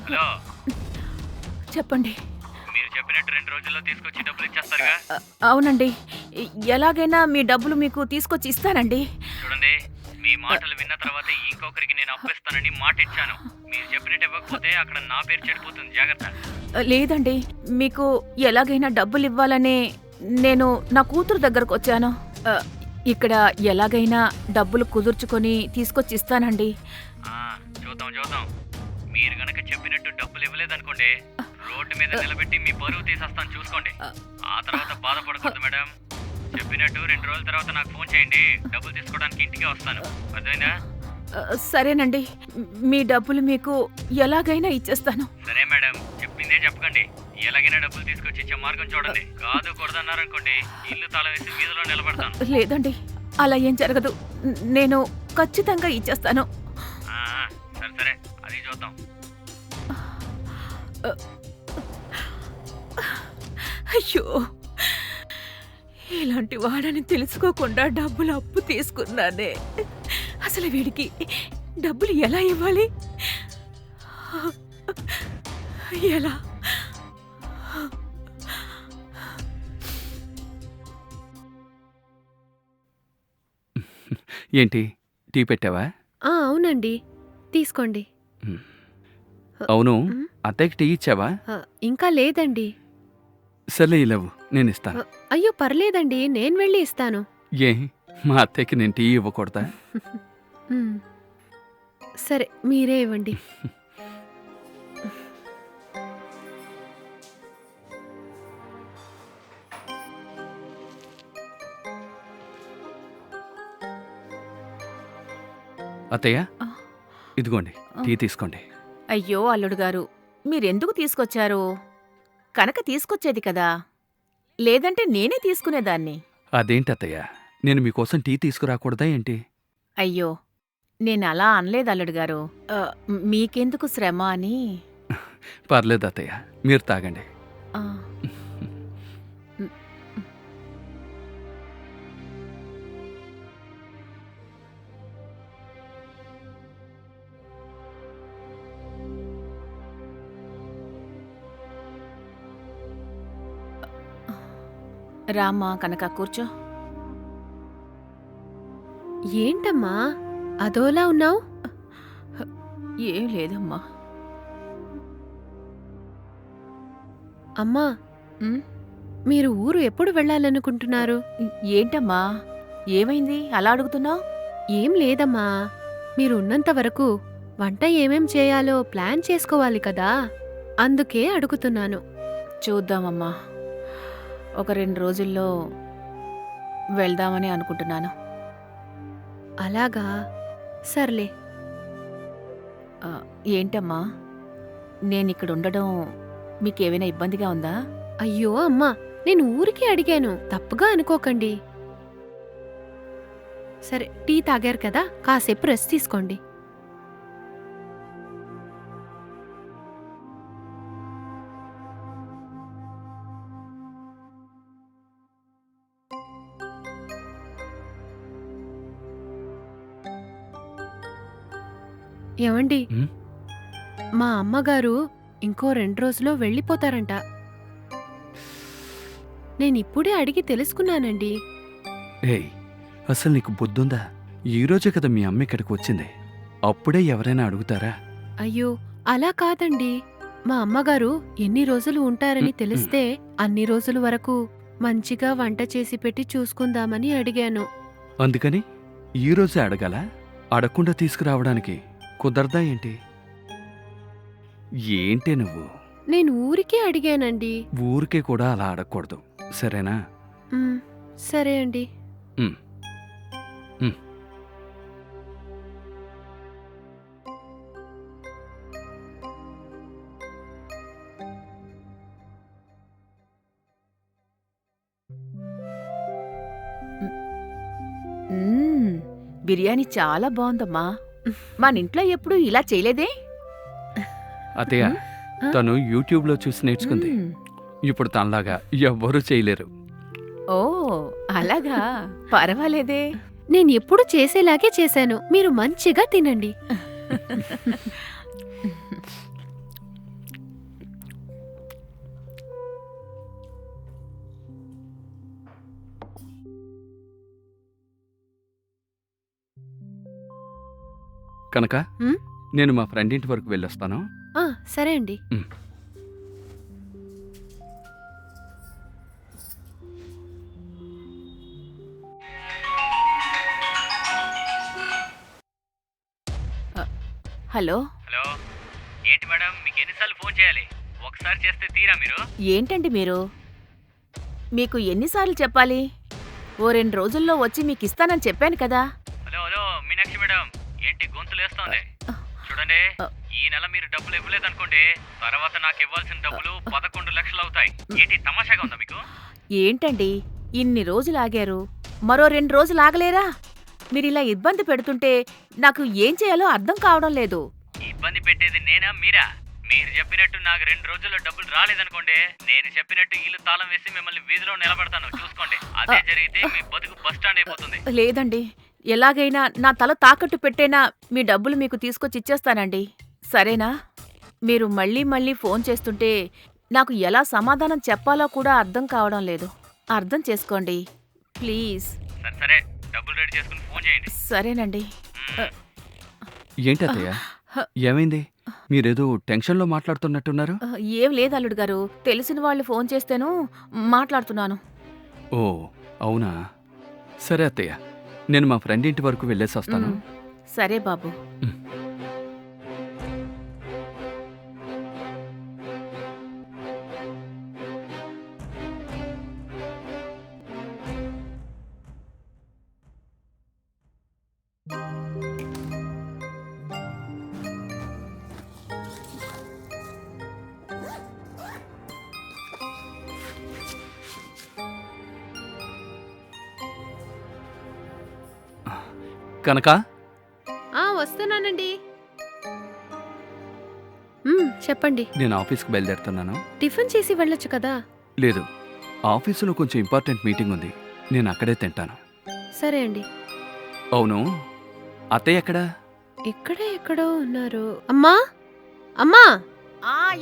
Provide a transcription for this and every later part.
Hello, చెప్పండి. మీరు చెప్పినట్టు 2 రోజుల్లో తీసుకొచ్చి డబ్బులు ఇచ్చేస్తారుగా? అవునండి. ఎలాగైనా మీ డబ్బులు మీకు తీసుకొచ్చి ఇస్తానండి. చూడండి, మీ మాటలు విన్న తర్వాత ఇంకొకరికి నేను అప్పిస్తానని మాట ఇచ్చాను. మీరు చెప్పినట్టు ఇవ్వకపోతే అక్కడ నా పేరు చెడిపోతుంది. జాగ్రత్త. లేదండి, మీకు ఎలాగైనా డబ్బులు ఇవ్వాలనే నేను నా కూతురు దగ్గరకు వచ్చాను. ఇక్కడ ఎలాగైనా డబ్బులు కుదుర్చుకొని తీసుకొచ్చి ఇస్తానండి. ఆ, చూద్దాం చూద్దాం. మీరు గనక చెప్పినట్టు డబ్బులు ఇవ్వలేదనుకోండి, రోడ్డు మీద నిలబెట్టి మీ పరువు తీసేస్తాను, చూసుకోండి. ఆ తర్వాత బాధపడకూడదు మేడం. చెప్పినట్టు 2 రోజుల తర్వాత నాకు ఫోన్ చేయండి. డబ్బులు తీసుకోవడానికి ఇంటికే వస్తాను. అర్థమైందా? సరేనండి, మీ డబ్బులు మీకు ఎలాగైనా ఇచ్చేస్తాను. సరే మేడం, చెప్పిందే చెప్పకండి. ఎలాగైనా డబ్బులు తీసుకొచ్చి ఇచ్చే మార్గం చూడండి. కాదు కూడదన్నారనుకోండి, ఇల్లు తాళం వేసి వీధిలో నిలబడతాను. లేదండి, అలా ఏం జరగదు. నేను ఖచ్చితంగా ఇచ్చేస్తాను. ఆ, సరే సరే, అది చూద్దాం. అయ్యో, ఇలాంటి వాడని తెలుసుకోకుండా డబ్బులు అప్పు తీసుకున్నానే. అసలు వీడికి డబ్బులు ఎలా ఇవ్వాలి? ఎలా? ఏంటి, టీ పెట్టావా? అవునండి, తీసుకోండి. అవును, మ్. అత్తయ్యకి టీ ఇచ్చావా? ఇంకా లేదండి. సర్లే ఇలావు, నేను ఇస్తాను. అయ్యో పర్లేదండి, నేను వెళ్ళి ఇస్తాను. ఏ, మా అత్తయ్యకి నేను టీ ఇవ్వకూడదా? మ్. సరే, మీరే ఇవ్వండి. అత్తయ్య, ఆ. ఇదిగోండి, టీ తీసుకోండి. అయ్యో అల్లుడు గారు, మీరెందుకు తీసుకొచ్చారు? కనుక తీసుకొచ్చేది కదా, లేదంటే నేనే తీసుకునేదాన్ని. అదేంటి అత్తయ్య, నేను మీకోసం టీ తీసుకురాకూడదా ఏంటి? అయ్యో, నేనలా అనలేదు అల్లుడు గారు. మీకెందుకు శ్రమ అని. పర్లేదు అత్తయ్య, మీరు తాగండి. ఆ, రామ్మా కనక కూర్చో. ఏంటమ్మా అదోలా ఉన్నావు? ఏం లేదమ్మా. అమ్మా, ఉమ్, మీరు ఊరు ఎప్పుడు వెళ్ళాలనుకుంటున్నారు? ఏంటమ్మా, ఏమైంది అలా అడుగుతున్నావు? ఏం లేదమ్మా, మీరు ఉన్నంత వరకు వంట ఏమేం చేయాలో ప్లాన్ చేసుకోవాలి కదా, అందుకే అడుగుతున్నాను. చూద్దామమ్మా, ఒక 2 రోజుల్లో వెళ్దామని అనుకుంటున్నాను. అలాగా, సర్లే. ఆ, ఏంటమ్మా, నేనిక్కడ ఉండడం మీకేమైనా ఇబ్బందిగా ఉందా? అయ్యో అమ్మా, నేను ఊరికే అడిగాను, తప్పుగా అనుకోకండి. సరే, టీ తాగారు కదా, కాసేపు రెస్ట్ తీసుకోండి. ఏమండి, ఉమ్, మా అమ్మగారు ఇంకో 2 రోజుల్లో వెళ్ళిపోతారంట. నేనిప్పుడే అడిగి తెలుసుకున్నానండి. ఏయ్, అసలు నీకు బుద్ధుందా? ఈరోజే కదా మీ అమ్మ ఇక్కడికి వచ్చింది, అప్పుడే ఎవరైనా అడుగుతారా? అయ్యో, అలా కాదండి. మా అమ్మగారు ఎన్ని రోజులు ఉంటారని తెలిస్తే అన్ని రోజుల వరకు మంచిగా వంట చేసి పెట్టి చూసుకుందామని అడిగాను. అందుకని ఈరోజే అడగాల? అడగకుండా తీసుకురావడానికి కుదరదా ఏంటి? ఏంటి నువ్వు? నేను ఊరికే అడిగానండి. ఊరికే కూడా అలా అడగకూడదు, సరేనా? మ్, సరే అండి. ఉమ్, ఉమ్. బిర్యానీ చాలా బాగుందమ్మా. మన ఇంట్లో ఎప్పుడు ఇలా చేయలేదే. అత్తయ్య, తను యూట్యూబ్లో చూసి నేర్చుకుంది. మ్మ్. ఇప్పుడు తనలాగా ఎవ్వరూ చేయలేరు. ఓ అలాగా, పర్వాలేదే. నేను ఎప్పుడు చేసేలాగే చేశాను, మీరు మంచిగా తినండి. కనుక ఉమ్, నేను మా ఫ్రెండ్ ఇంటి వరకు వెళ్ళొస్తాను. ఆ, సరే అండి. ఉమ్. హలో హలో, ఏంటి మేడం, మీకు ఎన్నిసార్లు ఫోన్ చేయాలి? ఒకసారి చేస్తే తీరా మీరు? ఏంటండి మీరు? మీకు ఎన్నిసార్లు చెప్పాలి? ఓ 2 రోజుల్లో వచ్చి మీకు ఇస్తానని చెప్పాను కదా. హలో హలో, మీనాక్షి మేడం, ఏంటి గొంతు లేస్తోంది? చూడండి, ఈ నెల మీరు డబ్బులు ఇవ్వలేదనుకోండి, తర్వాత నాకు ఇవ్వాల్సిన డబ్బులు 11 లక్షలు అవుతాయి. ఏంటి తమాషాగా ఉందా మీకు? ఏంటండి ఇన్ని రోజులు ఆగారు, మరో 2 రోజులు ఆగలేరా? మీరిలా ఇబ్బంది పెడుతుంటే నాకు ఏం చేయాలో అర్థం కావడం లేదు. ఇబ్బంది పెట్టేది నేనా మీరా? మీరు చెప్పినట్టు నాకు 2 రోజుల్లో డబ్బులు రాలేదనుకోండి, నేను చెప్పినట్టు ఇల్లు తాళం వేసి మిమ్మల్ని వీధిలో నిలబెడతాను, చూసుకోండి. అదే జరిగితే మీ బతుకు బస్ స్టాండ్ అయిపోతుంది. లేదండి, ఎలాగైనా నా తల తాకట్టు పెట్టేనా మీ డబ్బులు మీకు తీసుకొచ్చి ఇచ్చేస్తానండి. సరేనా? మీరు మళ్ళీ మళ్ళీ ఫోన్ చేస్తుంటే నాకు ఎలా సమాధానం చెప్పాలో కూడా అర్థం కావడం లేదు. అర్థం చేసుకోండి ప్లీజ్. సరే సరే, డబ్బులు రెడీ చేసుకుని ఫోన్ చేయండి. సరేనండి. ఏంటి అత్తయ్య, ఏమైంది? మీరేదో టెన్షన్లో మాట్లాడుతున్నట్టున్నారు. ఏం లేదు అల్లుడు గారు, తెలిసిన వాళ్ళు ఫోన్ చేస్తేను మాట్లాడుతున్నాను. ఓ అవునా, సరే అత్తయ్య, నేను మా ఫ్రెండ్ ఇంటి వరకు వెళ్ళేసి వస్తాను. సరే బాబు. కనుక ఆ, వస్తున్నానండి. చెప్పండి. నేను ఆఫీస్కి బయలుదేరుతున్నాను. టిఫిన్ చేసి వెళ్ళొచ్చు కదా. లేదు, ఆఫీసులో కొంచెం ఇంపార్టెంట్ మీటింగ్ ఉంది, నేను అక్కడే తింటాను. సరే అండి. అవును, అత్తయ్య ఎక్కడా? ఇక్కడే ఎక్కడో ఉన్నారు. అమ్మా, అమ్మా.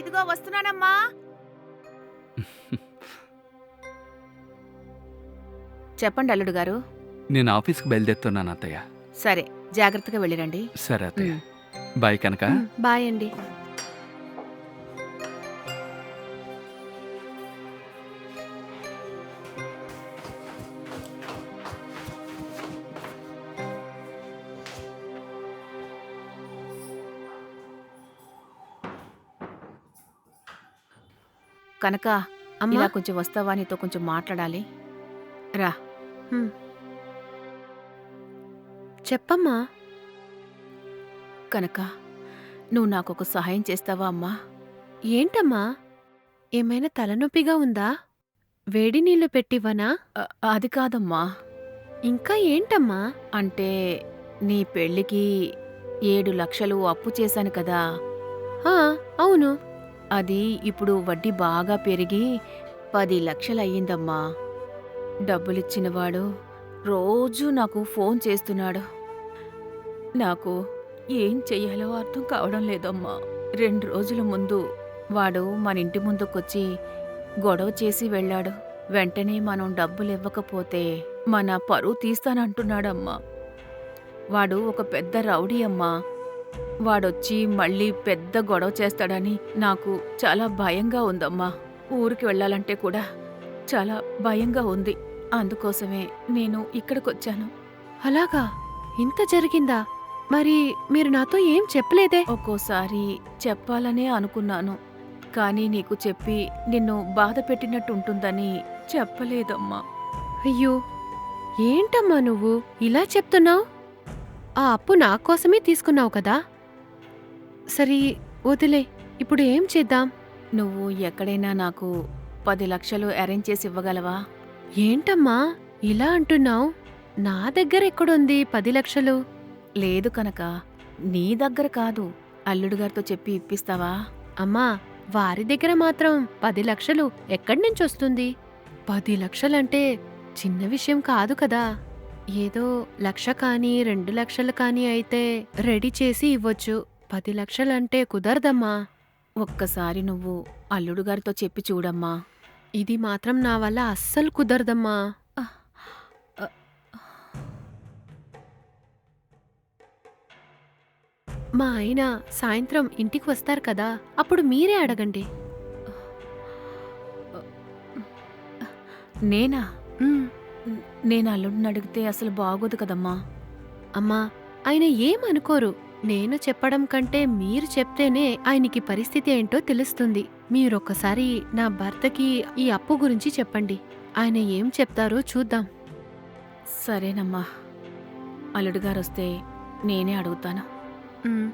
ఇదిగో వస్తున్నానమ్మా. చెప్పండి అల్లుడు గారు. నేను ఆఫీస్కి బయలుదేరుతున్నాను అత్తయ్య. సరే, జాగ్రత్తగా వెళ్ళిరండి. సరే అత్తయ్య, బాయ్ కనుక. బాయ్ అండి. కనుక అమ్మా. ఇలా కొంచెం వస్తావా, నీతో కొంచెం మాట్లాడాలి. రా. చెప్పమ్మా. కనుక నువ్వు నాకొక సహాయం చేస్తావా అమ్మా? ఏంటమ్మా, ఏమైనా తలనొప్పిగా ఉందా? వేడి నీళ్లు పెట్టివ్వనా? అది కాదమ్మా. ఇంకా ఏంటమ్మా? అంటే నీ పెళ్ళికి 7 లక్షలు అప్పు చేశాను కదా, ఆ, అవును. అది ఇప్పుడు వడ్డీ బాగా పెరిగి 10 లక్షలయ్యిందమ్మా. డబ్బులిచ్చినవాడు రోజూ నాకు ఫోన్ చేస్తున్నాడు. నాకు ఏం చెయ్యాలో అర్థం కావడం లేదమ్మా. 2 రోజుల ముందు వాడు మన ఇంటి ముందుకొచ్చి గొడవ చేసి వెళ్ళాడు. వెంటనే మనం డబ్బులివ్వకపోతే మన పరువు తీస్తానంటున్నాడమ్మా. వాడు ఒక పెద్ద రౌడీ అమ్మా. వాడొచ్చి మళ్ళీ పెద్ద గొడవ చేస్తాడని నాకు చాలా భయంగా ఉందమ్మా. ఊరికి వెళ్ళాలంటే కూడా చాలా భయంగా ఉంది. అందుకోసమే నేను ఇక్కడికొచ్చాను. అలాగా? ఇంత జరిగిందా? మరి మీరు నాతో ఏం చెప్పలేదే? ఒక్కోసారి చెప్పాలనే అనుకున్నాను, కానీ నీకు చెప్పి నిన్ను బాధ పెట్టినట్టుంటుందని చెప్పలేదమ్మా. అయ్యో, ఏంటమ్మా నువ్వు ఇలా చెప్తున్నావు? ఆ అప్పు నా కోసమే తీసుకున్నావు కదా. సరే, వదిలే. ఇప్పుడు ఏం చేద్దాం? నువ్వు ఎక్కడైనా నాకు 10 లక్షలు అరేంజ్ చేసి ఇవ్వగలవా? ఏంటమ్మా ఇలా అంటున్నావు? నా దగ్గర ఎక్కడుంది 10 లక్షలు? లేదు కనుక, నీ దగ్గర కాదు, అల్లుడు గారితో చెప్పి ఇప్పిస్తావా? అమ్మా, వారి దగ్గర మాత్రం 10 లక్షలు ఎక్కడి నుంచి వస్తుంది? 10 లక్షలంటే చిన్న విషయం కాదు కదా. ఏదో 1,00,000 కానీ 2 లక్షలు కానీ అయితే రెడీ చేసి ఇవ్వొచ్చు. 10 లక్షలంటే కుదరదమ్మా. ఒక్కసారి నువ్వు అల్లుడు గారితో చెప్పి చూడమ్మా. ఇది మాత్రం నా వల్ల అస్సలు కుదరదమ్మా. మా ఆయన సాయంత్రం ఇంటికి వస్తారు కదా, అప్పుడు మీరే అడగండి. నేనా? ఉమ్, నేను అల్లుడిని అడిగితే అసలు బాగోదు కదమ్మా. అమ్మా, ఆయన ఏమనుకోరు. నేను చెప్పడం కంటే మీరు చెప్తేనే ఆయనకి పరిస్థితి ఏంటో తెలుస్తుంది. మీరొక్కసారి నా భర్తకి ఈ అప్పు గురించి చెప్పండి. ఆయన ఏం చెప్తారో చూద్దాం. సరేనమ్మా, అల్లుడు గారు వస్తే నేనే అడుగుతాను. ఉమ్.